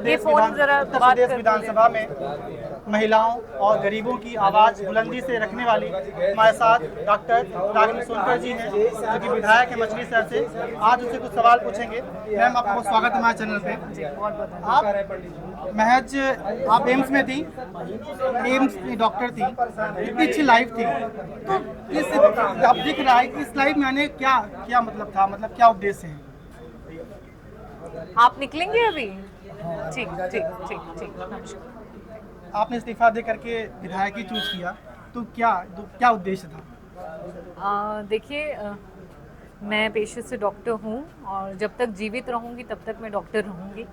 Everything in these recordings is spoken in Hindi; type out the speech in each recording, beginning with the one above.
प्रदेश विधानसभा में महिलाओं और गरीबों की आवाज़ बुलंदी से रखने वाली हमारे साथ डॉक्टर रागिनी सोनकर जी हैं, जो कि विधायक है मछली शहर से। आज उनसे कुछ सवाल पूछेंगे। मैम, आपका बहुत स्वागत है हमारे चैनल पे। आप एम्स में थी, एम्स में डॉक्टर थी, इतनी अच्छी लाइफ थी, तो इस अब दिख रहा है इस लाइफ में आने क्या क्या मतलब था, मतलब क्या उद्देश्य है? आप निकलेंगे अभी? ठीक ठीक ठीक ठीक, नमस्कार। आपने इस्तीफा दे करके विधायक ही चूज किया, तो क्या उद्देश्य था? देखिए, मैं पेशे से डॉक्टर हूँ और जब तक जीवित रहूँगी तब तक मैं डॉक्टर रहूँगी।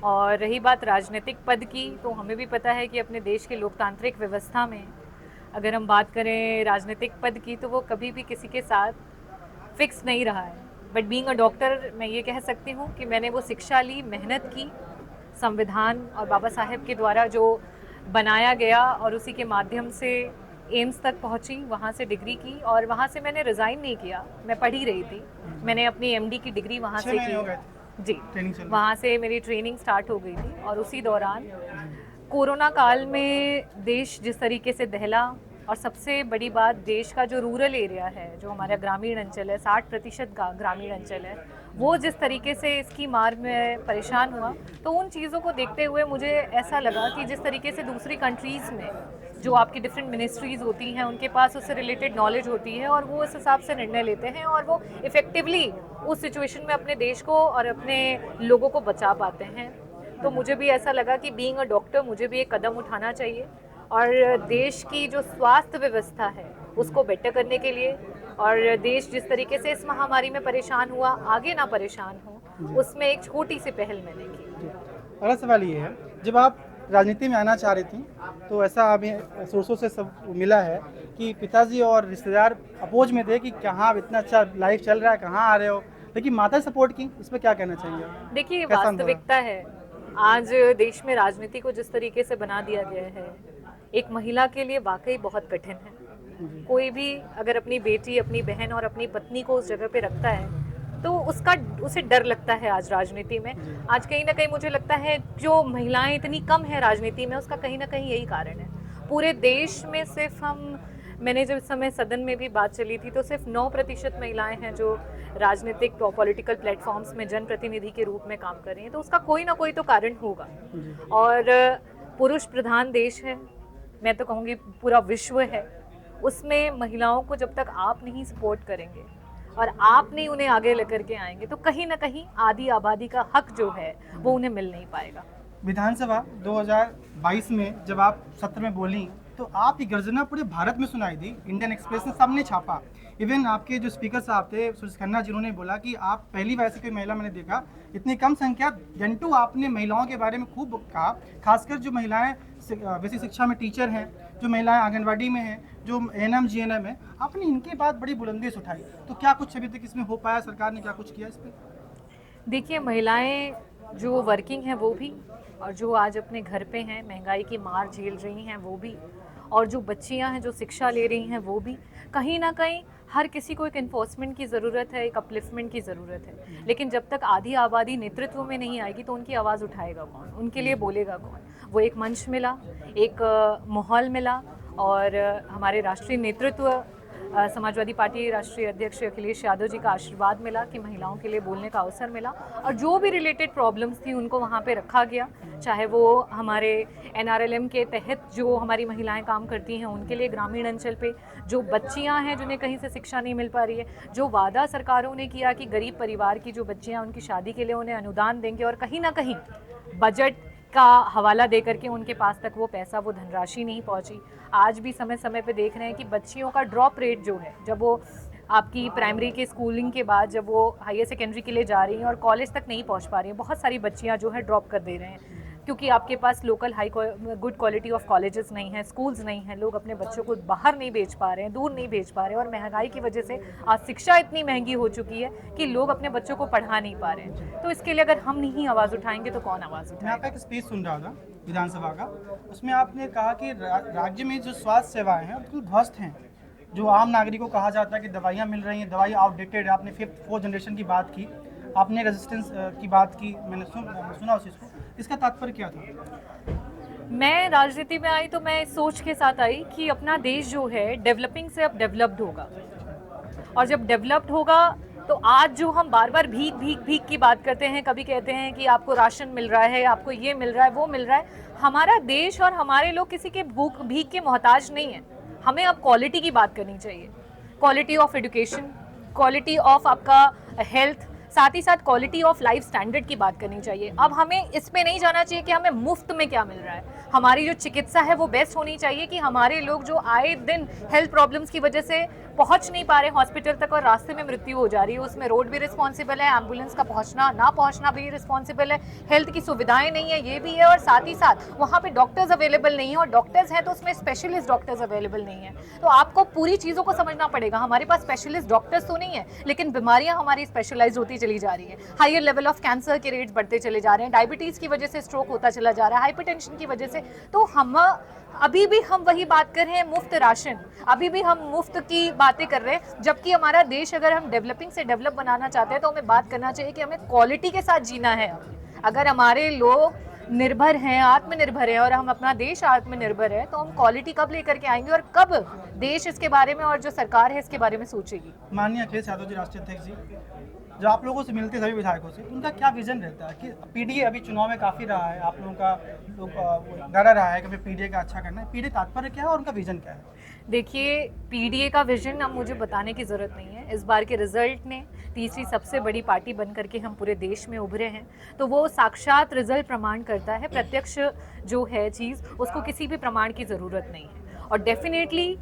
और रही बात राजनीतिक पद की, तो हमें भी पता है कि अपने देश के लोकतांत्रिक व्यवस्था में अगर हम बात करें राजनीतिक पद की, तो वो कभी भी किसी के साथ फिक्स नहीं रहा है। बट बीइंग अ डॉक्टर मैं ये कह सकती हूँ कि मैंने वो शिक्षा ली, मेहनत की, संविधान और बाबा साहेब के द्वारा जो बनाया गया और उसी के माध्यम से एम्स तक पहुंची, वहाँ से डिग्री की और वहाँ से मैंने रिज़ाइन नहीं किया, मैं पढ़ ही रही थी। मैंने अपनी एमडी की डिग्री वहाँ से की जी, वहाँ से मेरी ट्रेनिंग स्टार्ट हो गई थी। और उसी दौरान कोरोना काल में देश जिस तरीके से दहला, और सबसे बड़ी बात देश का जो रूरल एरिया है, जो हमारा ग्रामीण अंचल है, 60% ग्रामीण अंचल है, वो जिस तरीके से इसकी मार में परेशान हुआ, तो उन चीज़ों को देखते हुए मुझे ऐसा लगा कि जिस तरीके से दूसरी कंट्रीज़ में जो आपकी डिफरेंट मिनिस्ट्रीज़ होती हैं, उनके पास उससे रिलेटेड नॉलेज होती है और वो इस हिसाब से निर्णय लेते हैं और वो इफ़ेक्टिवली उस सिचुएशन में अपने देश को और अपने लोगों को बचा पाते हैं। तो मुझे भी ऐसा लगा कि बीइंग अ डॉक्टर मुझे भी एक कदम उठाना चाहिए और देश की जो स्वास्थ्य व्यवस्था है उसको बेटर करने के लिए, और देश जिस तरीके से इस महामारी में परेशान हुआ, आगे ना परेशान हो, उसमें एक छोटी सी पहल मैंने की। अगला सवाल ये है, जब आप राजनीति में आना चाह रही थी, तो ऐसा हमें सोर्सों से सब मिला है कि पिताजी और रिश्तेदार अपोज में थे कि कहाँ इतना अच्छा लाइफ चल रहा है, कहाँ आ रहे हो, लेकिन माता सपोर्ट की। इस पर क्या कहना चाहिए? देखिए, वास्तविकता है आज देश में राजनीति को जिस तरीके से बना दिया गया है, एक महिला के लिए वाकई बहुत कठिन है। कोई भी अगर अपनी बेटी, अपनी बहन और अपनी पत्नी को उस जगह पे रखता है तो उसे डर लगता है। आज राजनीति में आज कहीं ना कहीं मुझे लगता है जो महिलाएं इतनी कम है राजनीति में, उसका कहीं ना कहीं यही कारण है। पूरे देश में सिर्फ मैंने जब इस समय सदन में भी बात चली थी, तो सिर्फ 9% महिलाएं हैं जो राजनीतिक पॉलिटिकल प्लेटफॉर्म्स में जनप्रतिनिधि के रूप में काम कर रही हैं। तो उसका कोई ना कोई तो कारण होगा। और पुरुष प्रधान देश है, मैं तो कहूँगी पूरा विश्व है, उसमें महिलाओं को जब तक आप नहीं सपोर्ट करेंगे और आप नहीं उन्हें आगे लेकर के आएंगे, तो कहीं ना कहीं आधी आबादी का हक जो है वो उन्हें मिल नहीं पाएगा। विधानसभा 2022 में जब आप सत्र में बोली, तो आपकी गर्जना पूरे भारत में सुनाई दी। इंडियन एक्सप्रेस ने सबने छापा। इवन आपके जो स्पीकर साहब थे सुरेश खन्ना, जिन्होंने बोला कि आप पहली बार ऐसी कोई महिला मैंने देखा, इतनी कम संख्या। जंटू, आपने महिलाओं के बारे में खूब कहा, खासकर जो महिलाएं बेसिक शिक्षा में टीचर हैं, जो महिलाएं आंगनबाड़ी में हैं, जो एएनएम जीएनएम है, आपने इनके बाद बड़ी बुलंदी से उठाई। तो क्या कुछ अभी तक इसमें हो पाया? सरकार ने क्या कुछ किया इस पर? देखिए, महिलाएं जो वर्किंग हैं वो भी, और जो आज अपने घर पे हैं, महंगाई की मार झेल रही हैं वो भी, और जो बच्चियां हैं जो शिक्षा ले रही हैं वो भी, कहीं ना कहीं हर किसी को एक इन्फोर्समेंट की ज़रूरत है, एक अपलिफ्टमेंट की ज़रूरत है। लेकिन जब तक आधी आबादी नेतृत्व में नहीं आएगी तो उनकी आवाज़ उठाएगा कौन, उनके लिए बोलेगा कौन? वो एक मंच मिला, एक माहौल मिला, और हमारे राष्ट्रीय नेतृत्व समाजवादी पार्टी राष्ट्रीय अध्यक्ष अखिलेश यादव जी का आशीर्वाद मिला कि महिलाओं के लिए बोलने का अवसर मिला, और जो भी रिलेटेड प्रॉब्लम्स थी उनको वहाँ पे रखा गया। चाहे वो हमारे एनआरएलएम के तहत जो हमारी महिलाएं काम करती हैं उनके लिए ग्रामीण अंचल पे, जो बच्चियां हैं जिन्हें कहीं से शिक्षा नहीं मिल पा रही है, जो वादा सरकारों ने किया कि गरीब परिवार की जो बच्चियां उनकी शादी के लिए उन्हें अनुदान देंगे, और कहीं ना कहीं बजट का हवाला दे करके उनके पास तक वो पैसा, वो धनराशि नहीं पहुंची। आज भी समय समय पे देख रहे हैं कि बच्चियों का ड्रॉप रेट जो है, जब वो आपकी प्राइमरी के स्कूलिंग के बाद जब वो हायर सेकेंडरी के लिए जा रही हैं और कॉलेज तक नहीं पहुंच पा रही हैं, बहुत सारी बच्चियां जो है ड्रॉप कर दे रहे हैं, क्योंकि आपके पास local good quality of colleges नहीं हैं, स्कूल्स नहीं हैं, लोग अपने बच्चों को बाहर नहीं भेज पा रहे हैं, दूर नहीं भेज पा रहे हैं, और महंगाई की वजह से आज शिक्षा इतनी महंगी हो चुकी है कि लोग अपने बच्चों को पढ़ा नहीं पा रहे हैं। तो इसके लिए अगर हम नहीं आवाज़ उठाएंगे तो कौन आवाज़ उठाएगा? मैं आपका एक स्पीच सुन रहा था विधानसभा का, उसमें आपने कहा कि राज्य में जो स्वास्थ्य सेवाएं हैं बिल्कुल ध्वस्त हैं। जो आम नागरिक को कहा जाता है कि दवाइयाँ मिल रही हैं, दवाई आउटडेटेड है। आपने 5th 4th जनरेशन की बात की, आपने रेजिस्टेंस की बात की, मैंने सुना उस चीज़ को। इसका तात्पर्य क्या था? मैं राजनीति में आई तो मैं इस सोच के साथ आई कि अपना देश जो है डेवलपिंग से अब डेवलप्ड होगा, और जब डेवलप्ड होगा तो आज जो हम बार बार भीख भीख भीख की बात करते हैं, कभी कहते हैं कि आपको राशन मिल रहा है, आपको ये मिल रहा है, वो मिल रहा है, हमारा देश और हमारे लोग किसी के भूख भीख के मोहताज नहीं है। हमें अब क्वालिटी की बात करनी चाहिए, quality of education, quality of आपका हेल्थ, साथ ही साथ क्वालिटी ऑफ लाइफ स्टैंडर्ड की बात करनी चाहिए। अब हमें इसमें नहीं जाना चाहिए कि हमें मुफ्त में क्या मिल रहा है, हमारी जो चिकित्सा है वो बेस्ट होनी चाहिए कि हमारे लोग जो आए दिन हेल्थ प्रॉब्लम्स की वजह से पहुंच नहीं पा रहे हॉस्पिटल तक और रास्ते में मृत्यु हो जा रही है, उसमें रोड भी रिस्पॉन्सिबल है, एम्बुलेंस का पहुंचना ना पहुंचना भी रिस्पॉन्सिबल है, हेल्थ की सुविधाएं नहीं है ये भी है, और साथ ही साथ वहाँ पे डॉक्टर्स अवेलेबल नहीं है, और डॉक्टर्स हैं तो उसमें स्पेशलिस्ट डॉक्टर्स अवेलेबल नहीं है। तो आपको पूरी चीज़ों को समझना पड़ेगा, हमारे पास स्पेशलिस्ट डॉक्टर्स तो नहीं है, लेकिन बीमारियां हमारी स्पेशलाइज होती चली जा रही है, हायर लेवल ऑफ कैंसर के रेट्स बढ़ते चले जा रहे हैं, डायबिटीज़ की वजह से स्ट्रोक होता चला जा रहा है, हाइपरटेंशन की वजह से। तो हम अभी भी हम वही बात कर रहे हैं, मुफ्त राशन, अभी भी हम मुफ्त की बातें कर रहे हैं, जबकि हमारा देश अगर हम डेवलपिंग से डेवलप बनाना चाहते हैं तो हमें बात करना चाहिए कि हमें क्वालिटी के साथ जीना है। अगर हमारे लोग निर्भर हैं, आत्मनिर्भर है, और हम अपना देश आत्मनिर्भर है, तो हम क्वालिटी कब लेकर के आएंगे और कब देश इसके बारे में और जो सरकार है इसके बारे में सोचेगी। माननीय अखिलेश यादव जी, राष्ट्रीय अध्यक्ष जी, जो आप लोगों से मिलते सभी विधायकों से, उनका क्या विजन रहता है कि पीडीए अभी चुनाव में काफ़ी रहा है, आप लोगों का डरा रहा है कि पीडीए का अच्छा करना है, पीडीए तात्पर्य क्या है और उनका विजन क्या है? देखिए, पीडीए का विजन अब मुझे बताने की ज़रूरत नहीं है। इस बार के रिजल्ट ने तीसरी सबसे बड़ी पार्टी बन करके हम पूरे देश में उभरे हैं, तो वो साक्षात रिजल्ट प्रमाण करता है। प्रत्यक्ष जो है चीज़, उसको किसी भी प्रमाण की ज़रूरत नहीं है। और डेफिनेटली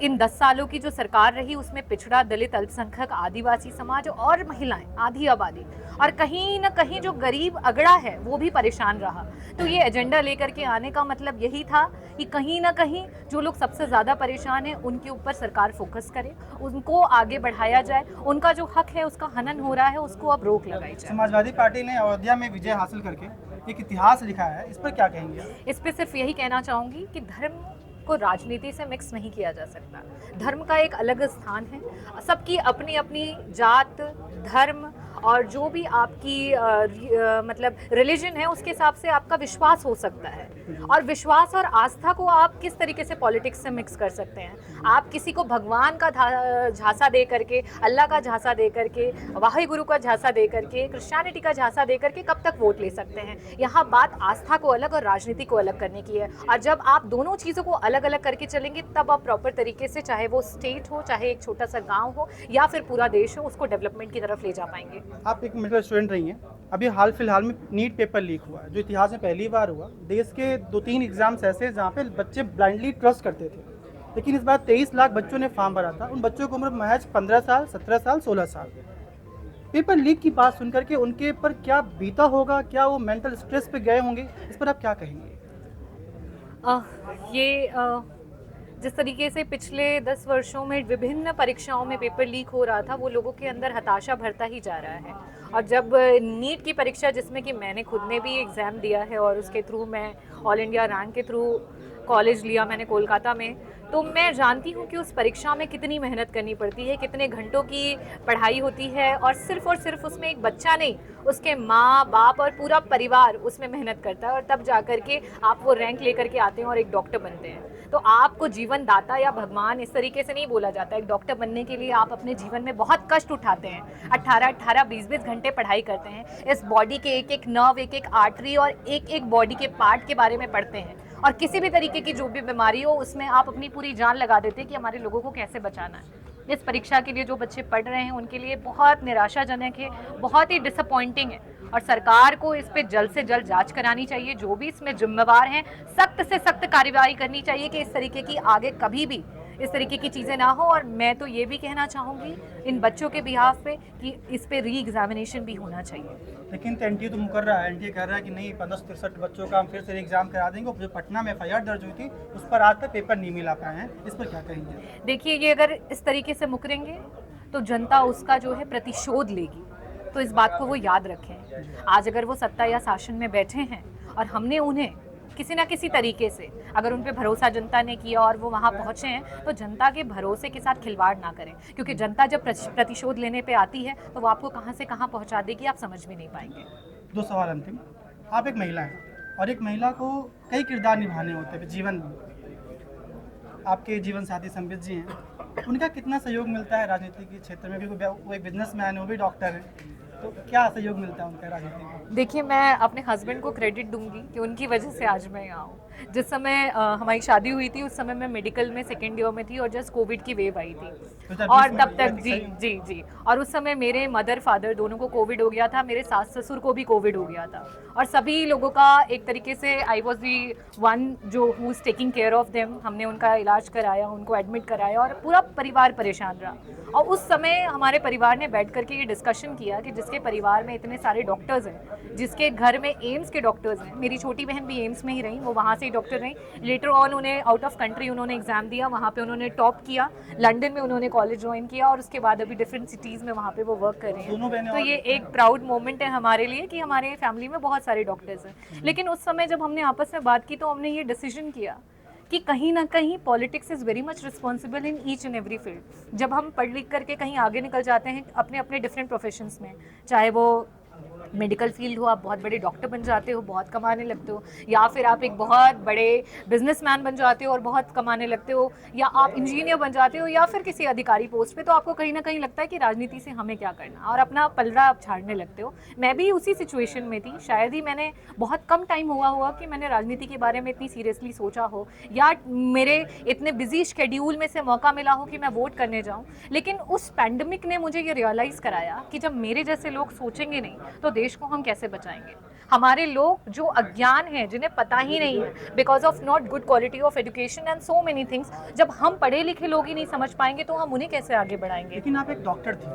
इन 10 सालों की जो सरकार रही उसमें पिछड़ा, दलित, अल्पसंख्यक, आदिवासी समाज और महिलाएं, आधी आबादी, और कहीं ना कहीं जो गरीब अगड़ा है वो भी परेशान रहा। तो ये एजेंडा लेकर के आने का मतलब यही था कि कहीं ना कहीं जो लोग सबसे ज़्यादा परेशान हैं उनके ऊपर सरकार फोकस करे, उनको आगे बढ़ाया जाए, उनका जो हक है उसका हनन हो रहा है उसको अब रोक लगाई जाए। समाजवादी पार्टी ने अयोध्या में विजय हासिल करके एक इतिहास लिखा है, इस पर क्या कहेंगे? इस पर सिर्फ यही कहना चाहूँगी कि धर्म को राजनीति से मिक्स नहीं किया जा सकता। धर्म का एक अलग स्थान है, सबकी अपनी अपनी जात, धर्म और जो भी आपकी मतलब रिलीजन है उसके हिसाब से आपका विश्वास हो सकता है, और विश्वास और आस्था को आप किस तरीके से पॉलिटिक्स से मिक्स कर सकते हैं। आप किसी को भगवान का झांसा दे करके, अल्लाह का झांसा दे करके, वाहे गुरु का झांसा दे करके, क्रिश्चियनिटी का झांसा दे करके कब तक वोट ले सकते हैं? यहाँ बात आस्था को अलग और राजनीति को अलग करने की है, और जब आप दोनों चीज़ों को अलग अलग करके चलेंगे तब आप प्रॉपर तरीके से, चाहे वो स्टेट हो, चाहे एक छोटा सा गाँव हो या फिर पूरा देश हो, उसको डेवलपमेंट की तरफ ले जा पाएंगे। आप एक मेडिकल स्टूडेंट रही हैं, अभी हाल फिलहाल में नीट पेपर लीक हुआ है, जो इतिहास में पहली बार हुआ। देश के 2-3 एग्जाम्स ऐसे जहाँ पे बच्चे ब्लाइंडली ट्रस्ट करते थे, लेकिन इस बार 23 लाख बच्चों ने फॉर्म भरा था। उन बच्चों की उम्र महज 15 साल, 17 साल, 16 साल। पेपर लीक की बात सुनकर के उनके पर क्या बीता होगा, क्या वो मेंटल स्ट्रेस पे गए होंगे, इस पर आप क्या कहेंगे? जिस तरीके से पिछले 10 वर्षों में विभिन्न परीक्षाओं में पेपर लीक हो रहा था, वो लोगों के अंदर हताशा भरता ही जा रहा है। और जब नीट की परीक्षा, जिसमें कि मैंने खुद ने भी एग्ज़ाम दिया है और उसके थ्रू मैं ऑल इंडिया रैंक के थ्रू कॉलेज लिया मैंने कोलकाता में, तो मैं जानती हूँ कि उस परीक्षा में कितनी मेहनत करनी पड़ती है, कितने घंटों की पढ़ाई होती है, और सिर्फ उसमें एक बच्चा नहीं, उसके माँ बाप और पूरा परिवार उसमें मेहनत करता है, और तब जा कर के आप वो रैंक लेकर के आते हैं और एक डॉक्टर बनते हैं। तो आपको जीवन दाता या भगवान इस तरीके से नहीं बोला जाता। एक डॉक्टर बनने के लिए आप अपने जीवन में बहुत कष्ट उठाते हैं, 18-18, 20-20 घंटे पढ़ाई करते हैं, इस बॉडी के एक एक नर्व, एक एक आर्टरी और एक एक बॉडी के पार्ट के बारे में पढ़ते हैं, और किसी भी तरीके की जो भी बीमारी हो उसमें आप अपनी पूरी जान लगा देते हैं कि हमारे लोगों को कैसे बचाना है। इस परीक्षा के लिए जो बच्चे पढ़ रहे हैं उनके लिए बहुत निराशाजनक है, बहुत ही डिसअपॉइंटिंग है, और सरकार को इस पे जल्द से जल्द जांच करानी चाहिए। जो भी इसमें जिम्मेवार हैं, सख्त से सख्त कार्रवाई करनी चाहिए कि इस तरीके की आगे कभी भी इस तरीके की चीज़ें ना हो। और मैं तो ये भी कहना चाहूँगी इन बच्चों के बिहाफ पे कि इस पे री एग्जामिनेशन भी होना चाहिए। लेकिन तो एनटीए तो मुकर रहा है, एनटीए कह रहा है कि नहीं, 1563 बच्चों का हम फिर से एग्जाम करा देंगे। जो पटना में FIR दर्ज हुई थी उस पर आज तक पेपर नहीं मिला पाए हैं, इस पर क्या कहेंगे? देखिए, ये अगर इस तरीके से मुकरेंगे तो जनता उसका जो है प्रतिशोध लेगी, तो इस बात को वो याद रखें। आज अगर वो सत्ता या शासन में बैठे हैं और हमने उन्हें किसी ना किसी तरीके से, अगर उन पे भरोसा जनता ने किया और वो वहाँ पहुँचे हैं, तो जनता के भरोसे के साथ खिलवाड़ ना करें, क्योंकि जनता जब प्रतिशोध लेने पे आती है तो वो आपको कहाँ से कहाँ पहुँचा देगी, आप समझ भी नहीं पाएंगे। 2 सवाल अंतिम। आप एक महिला हैं और एक महिला को कई किरदार निभाने होते हैं जीवन में। आपके जीवन साथी संबित जी हैं, उनका कितना सहयोग मिलता है राजनीति के क्षेत्र में, क्योंकि वो एक बिजनेसमैन है, वो भी डॉक्टर है, तो क्या सहयोग मिलता है उनका राजनीति में? देखिए, मैं अपने हस्बैंड को क्रेडिट दूंगी कि उनकी वजह से आज मैं यहाँ हूँ। जिस समय हमारी शादी हुई थी उस समय मैं मेडिकल में सेकेंड ईयर में थी और जस्ट कोविड की वेव आई थी। और तब तक जी और उस समय मेरे मदर फादर दोनों को कोविड हो गया था, मेरे सास ससुर को भी कोविड हो गया था और सभी लोगों का एक तरीके से आई वॉज दी वन जो who is taking care of them. हमने उनका इलाज कराया, उनको एडमिट कराया और पूरा परिवार परेशान रहा। और उस समय हमारे परिवार ने बैठ करके ये डिस्कशन किया कि जिसके परिवार में इतने सारे डॉक्टर्स हैं, जिसके घर में एम्स के डॉक्टर्स हैं, मेरी छोटी बहन भी एम्स में ही रही, वो वहाँ से ही डॉक्टर रही। लेटर ऑन उन्हें आउट ऑफ कंट्री उन्होंने एग्जाम दिया, वहाँ पे उन्होंने टॉप किया, लंदन में उन्होंने कॉलेज ज्वाइन किया और उसके बाद अभी डिफरेंट सिटीज़ में वहाँ पे वो वर्क कर रही हैं। तो ये एक प्राउड मोमेंट है हमारे लिए कि हमारे फैमिली में बहुत सारे डॉक्टर्स हैं। लेकिन उस समय जब हमने आपस में बात की तो हमने ये डिसीजन किया कि कहीं ना कहीं politics is very much responsible in each and every field. जब हम पढ़ लिख करके कहीं आगे निकल जाते हैं अपने अपने डिफरेंट प्रोफेशंस में, चाहे वो मेडिकल फील्ड हो, आप बहुत बड़े डॉक्टर बन जाते हो, बहुत कमाने लगते हो, या फिर आप एक बहुत बड़े बिजनेसमैन बन जाते हो और बहुत कमाने लगते हो, या आप इंजीनियर बन जाते हो या फिर किसी अधिकारी पोस्ट पे, तो आपको कहीं ना कहीं लगता है कि राजनीति से हमें क्या करना, और अपना पलड़ा आप झाड़ने लगते हो। मैं भी उसी सिचुएशन में थी। शायद ही मैंने बहुत कम टाइम हुआ कि मैंने राजनीति के बारे में इतनी सीरियसली सोचा हो या मेरे इतने बिजी शेड्यूल में से मौका मिला हो कि मैं वोट करने जाऊँ। लेकिन उस पैंडमिक ने मुझे ये रियलाइज़ कराया कि जब मेरे जैसे लोग सोचेंगे नहीं तो देश को हम कैसे बचाएंगे। हमारे लोग जो अज्ञान हैं, जिन्हें पता ही नहीं है because of not good quality of education and so many things, जब हम पढ़े लिखे लोग ही नहीं समझ पाएंगे तो हम उन्हें कैसे आगे बढ़ाएंगे। लेकिन आप एक डॉक्टर थी,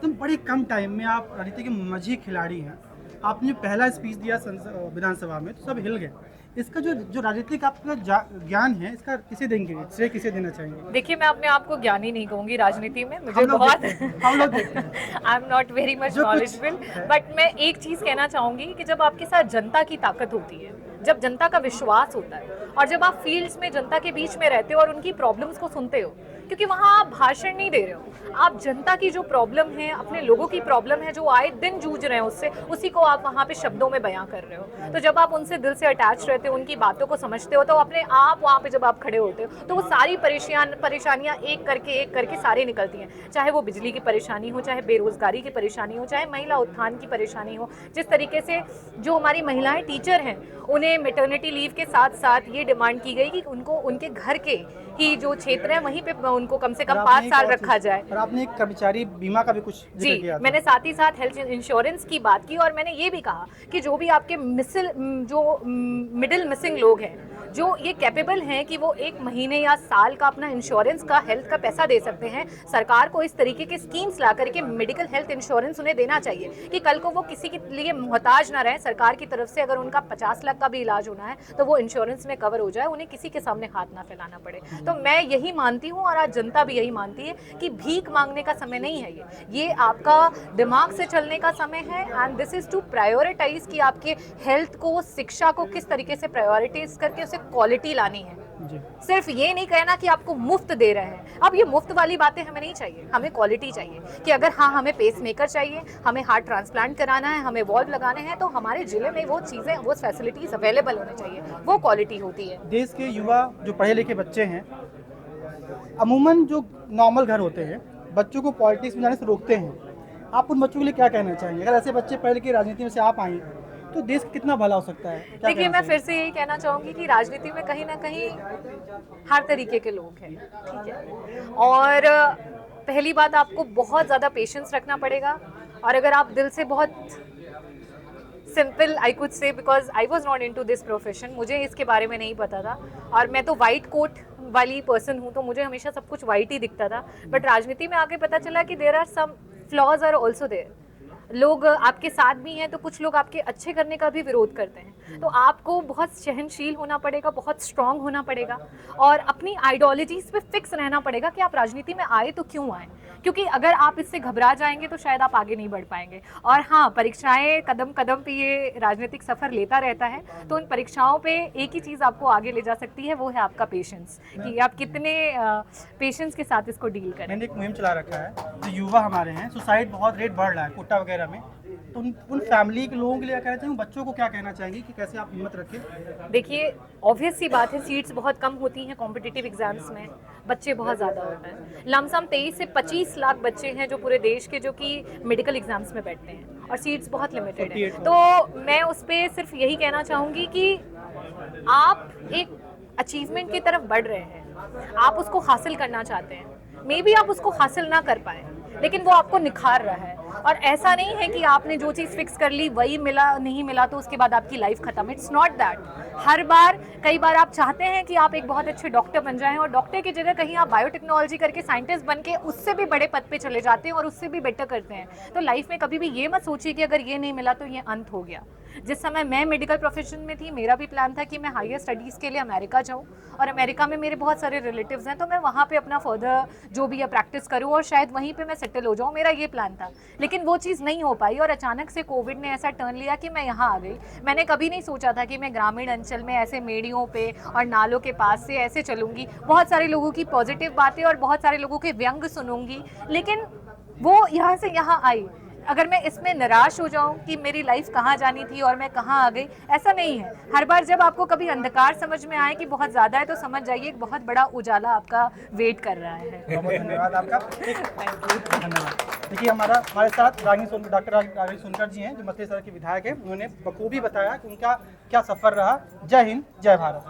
तुम बड़े कम टाइम में आप राजनीति के मजी खिलाड़ी हैं। आपने पहला स्पीच दिया विधानसभा में तो सब हिल गए। इसका जो राजनीतिक आपका ज्ञान है, इसका किसे देंगे, श्रेय किसे देना चाहेंगे? देखिए, मैं अपने आप को ज्ञानी नहीं कहूँगी राजनीति में, मुझे बहुत हम लोग देखते हैं I am not very much knowledgeable, but मैं एक चीज़ कहना चाहूँगी कि जब आपके साथ जनता की ताकत होती है, जब जनता का विश्वास होता है और जब आप फील्ड्स में जनता के बीच में रहते हो और उनकी प्रॉब्लम्स को सुनते हो, क्योंकि वहाँ आप भाषण नहीं दे रहे हो, आप जनता की जो प्रॉब्लम है, अपने लोगों की प्रॉब्लम है जो आए दिन जूझ रहे हैं उससे, उसी को आप वहाँ पे शब्दों में बयां कर रहे हो। तो जब आप उनसे दिल से अटैच रहते हो, उनकी बातों को समझते हो, तो अपने आप वहाँ पे जब आप खड़े होते हो तो वो सारी परेशानियाँ एक करके सारी निकलती हैं। चाहे वो बिजली की परेशानी हो, चाहे बेरोजगारी की परेशानी हो, चाहे महिला उत्थान की परेशानी हो। जिस तरीके से जो हमारी महिलाएं टीचर हैं, उन्हें मैटरनिटी लीव के साथ साथ ये डिमांड की गई कि उनको उनके घर के ही जो क्षेत्र है वहीं पे उनको कम से कम 5 साल रखा जाए। और आपने एक कर्मचारी बीमा का भी कुछ जिक्र किया था। मैंने साथ ही साथ हेल्थ इंश्योरेंस की बात की और मैंने ये भी कहा कि जो भी आपके मिडिल मिसिंग लोग हैं, जो ये कैपेबल हैं कि वो 1 महीने या साल का अपना इंश्योरेंस का, हेल्थ का पैसा दे सकते हैं, सरकार को इस तरीके के स्कीम्स ला करके मेडिकल हेल्थ इंश्योरेंस उन्हें देना चाहिए कि कल को वो किसी के लिए मोहताज ना रहे। सरकार की तरफ से अगर उनका 50 लाख का भी इलाज होना है तो वो इंश्योरेंस में कवर हो जाए, उन्हें किसी के सामने हाथ ना फैलाना पड़े। तो मैं यही मानती हूँ और आज जनता भी यही मानती है कि भीख मांगने का समय नहीं है, ये आपका दिमाग से चलने का समय है। And this is to prioritise कि आपके हेल्थ को, शिक्षा को किस तरीके से प्रायोरिटाइज करके उसे क्वालिटी लानी है। सिर्फ ये नहीं कहना कि आपको मुफ्त दे रहे हैं। अब ये मुफ्त वाली बातें हमें नहीं चाहिए, हमें क्वालिटी चाहिए कि अगर हाँ हमें पेस मेकर चाहिए, हमें हार्ट ट्रांसप्लांट कराना है, हमें वॉल्व लगाने हैं, तो हमारे जिले में वो चीज़ें, वो फैसिलिटीज अवेलेबल होनी चाहिए, वो क्वालिटी होती है। देश के युवा जो पढ़े लिखे बच्चे हैं, अमूमन जो नॉर्मल घर होते हैं, बच्चों को पॉलिटिक्स में जाने से रोकते हैं। आप उन बच्चों के लिए क्या कहना चाहेंगे? अगर ऐसे बच्चे पढ़ लिखे राजनीति में से आप आएँ तो देश कितना भला हो सकता है? देखिए, मैं फिर से यही कहना चाहूँगी कि राजनीति में कहीं ना कहीं हर तरीके के लोग हैं, ठीक है। और पहली बात, आपको बहुत ज़्यादा पेशेंस रखना पड़ेगा। और अगर आप दिल से बहुत simple, I could say, because I was not into this profession, मुझे इसके बारे में नहीं पता था और मैं तो वाइट कोट वाली पर्सन हूँ, तो मुझे हमेशा सब कुछ वाइट ही दिखता था। बट राजनीति में आके पता चला कि there are some flaws are also there. लोग आपके साथ भी हैं तो कुछ लोग आपके अच्छे करने का भी विरोध करते हैं। तो आपको बहुत सहनशील होना पड़ेगा, बहुत स्ट्रांग होना पड़ेगा और अपनी आइडियोलॉजीज पे फिक्स रहना पड़ेगा कि आप राजनीति में आए तो क्यों आए। क्योंकि अगर आप इससे घबरा जाएंगे तो शायद आप आगे नहीं बढ़ पाएंगे। और हाँ, परीक्षाएं कदम कदम पे ये राजनीतिक सफ़र लेता रहता है, तो उन परीक्षाओं पे एक ही चीज़ आपको आगे ले जा सकती है, वो है आपका पेशेंस, कि आप कितने पेशेंस के साथ इसको डील करें। मैंने एक मुहिम चला रखा है, जो युवा हमारे हैं, सुसाइड बहुत रेट बढ़ रहा है कोटा वगैरह में, तो उन फैमिली के लोगों के लिए क्या कहना चाहिए, बच्चों को क्या कहना चाहेंगी कि कैसे आप हिम्मत रखें? देखिए, ऑब्वियस सी बात है, सीट्स बहुत कम होती हैं कॉम्पिटिटिव एग्जाम्स में, बच्चे बहुत ज़्यादा होते हैं। लमसम 23 से 25 लाख बच्चे हैं जो पूरे देश के, जो कि मेडिकल एग्जाम्स में बैठते हैं, और सीट्स बहुत लिमिटेड है। 48 तो मैं उस पर सिर्फ यही कहना चाहूँगी कि आप एक अचीवमेंट की तरफ बढ़ रहे हैं, आप उसको हासिल करना चाहते हैं, मे बी आप उसको हासिल ना कर पाए, लेकिन वो आपको निखार रहा है। और ऐसा नहीं है कि आपने जो चीज़ फिक्स कर ली वही मिला, नहीं मिला तो उसके बाद आपकी लाइफ खत्म। It's not that. हर बार, कई बार आप चाहते हैं कि आप एक बहुत अच्छे डॉक्टर बन जाएं, और डॉक्टर की जगह कहीं आप बायोटेक्नोलॉजी करके साइंटिस्ट बन के उससे भी बड़े पद पे चले जाते हैं और उससे भी बेटर करते हैं। तो लाइफ में कभी भी ये मत सोचिए कि अगर ये नहीं मिला तो ये अंत हो गया। जिस समय मैं मेडिकल प्रोफेशन में थी, मेरा भी प्लान था कि मैं हायर स्टडीज़ के लिए अमेरिका जाऊँ, और अमेरिका में मेरे बहुत सारे रिलेटिव्स हैं, तो मैं वहाँ पे अपना फर्दर जो भी है प्रैक्टिस करूँ और शायद वहीं पे मैं सेटल हो जाऊँ, मेरा ये प्लान था। लेकिन वो चीज़ नहीं हो पाई, और अचानक से कोविड ने ऐसा टर्न लिया कि मैं यहाँ आ गई। मैंने कभी नहीं सोचा था कि मैं ग्रामीण अंचल में ऐसे मेड़ियों पे और नालों के पास से ऐसे चलूँगी, बहुत सारे लोगों की पॉजिटिव बातें और बहुत सारे लोगों के व्यंग सुनूंगी, लेकिन वो यहाँ से यहाँ आई। अगर मैं इसमें निराश हो जाऊं कि मेरी लाइफ कहाँ जानी थी और मैं कहाँ आ गई, ऐसा नहीं है। हर बार जब आपको कभी अंधकार समझ में आए कि बहुत ज़्यादा है, तो समझ जाइए एक बहुत बड़ा उजाला आपका वेट कर रहा है। बहुत बहुत धन्यवाद आपका। धन्यवाद। देखिए, हमारे साथ डॉक्टर रागिनी सोनकर जी हैं, जो मछली शहर के विधायक हैं। उन्होंने बखूबी बताया कि उनका क्या सफ़र रहा। जय हिंद, जय भारत।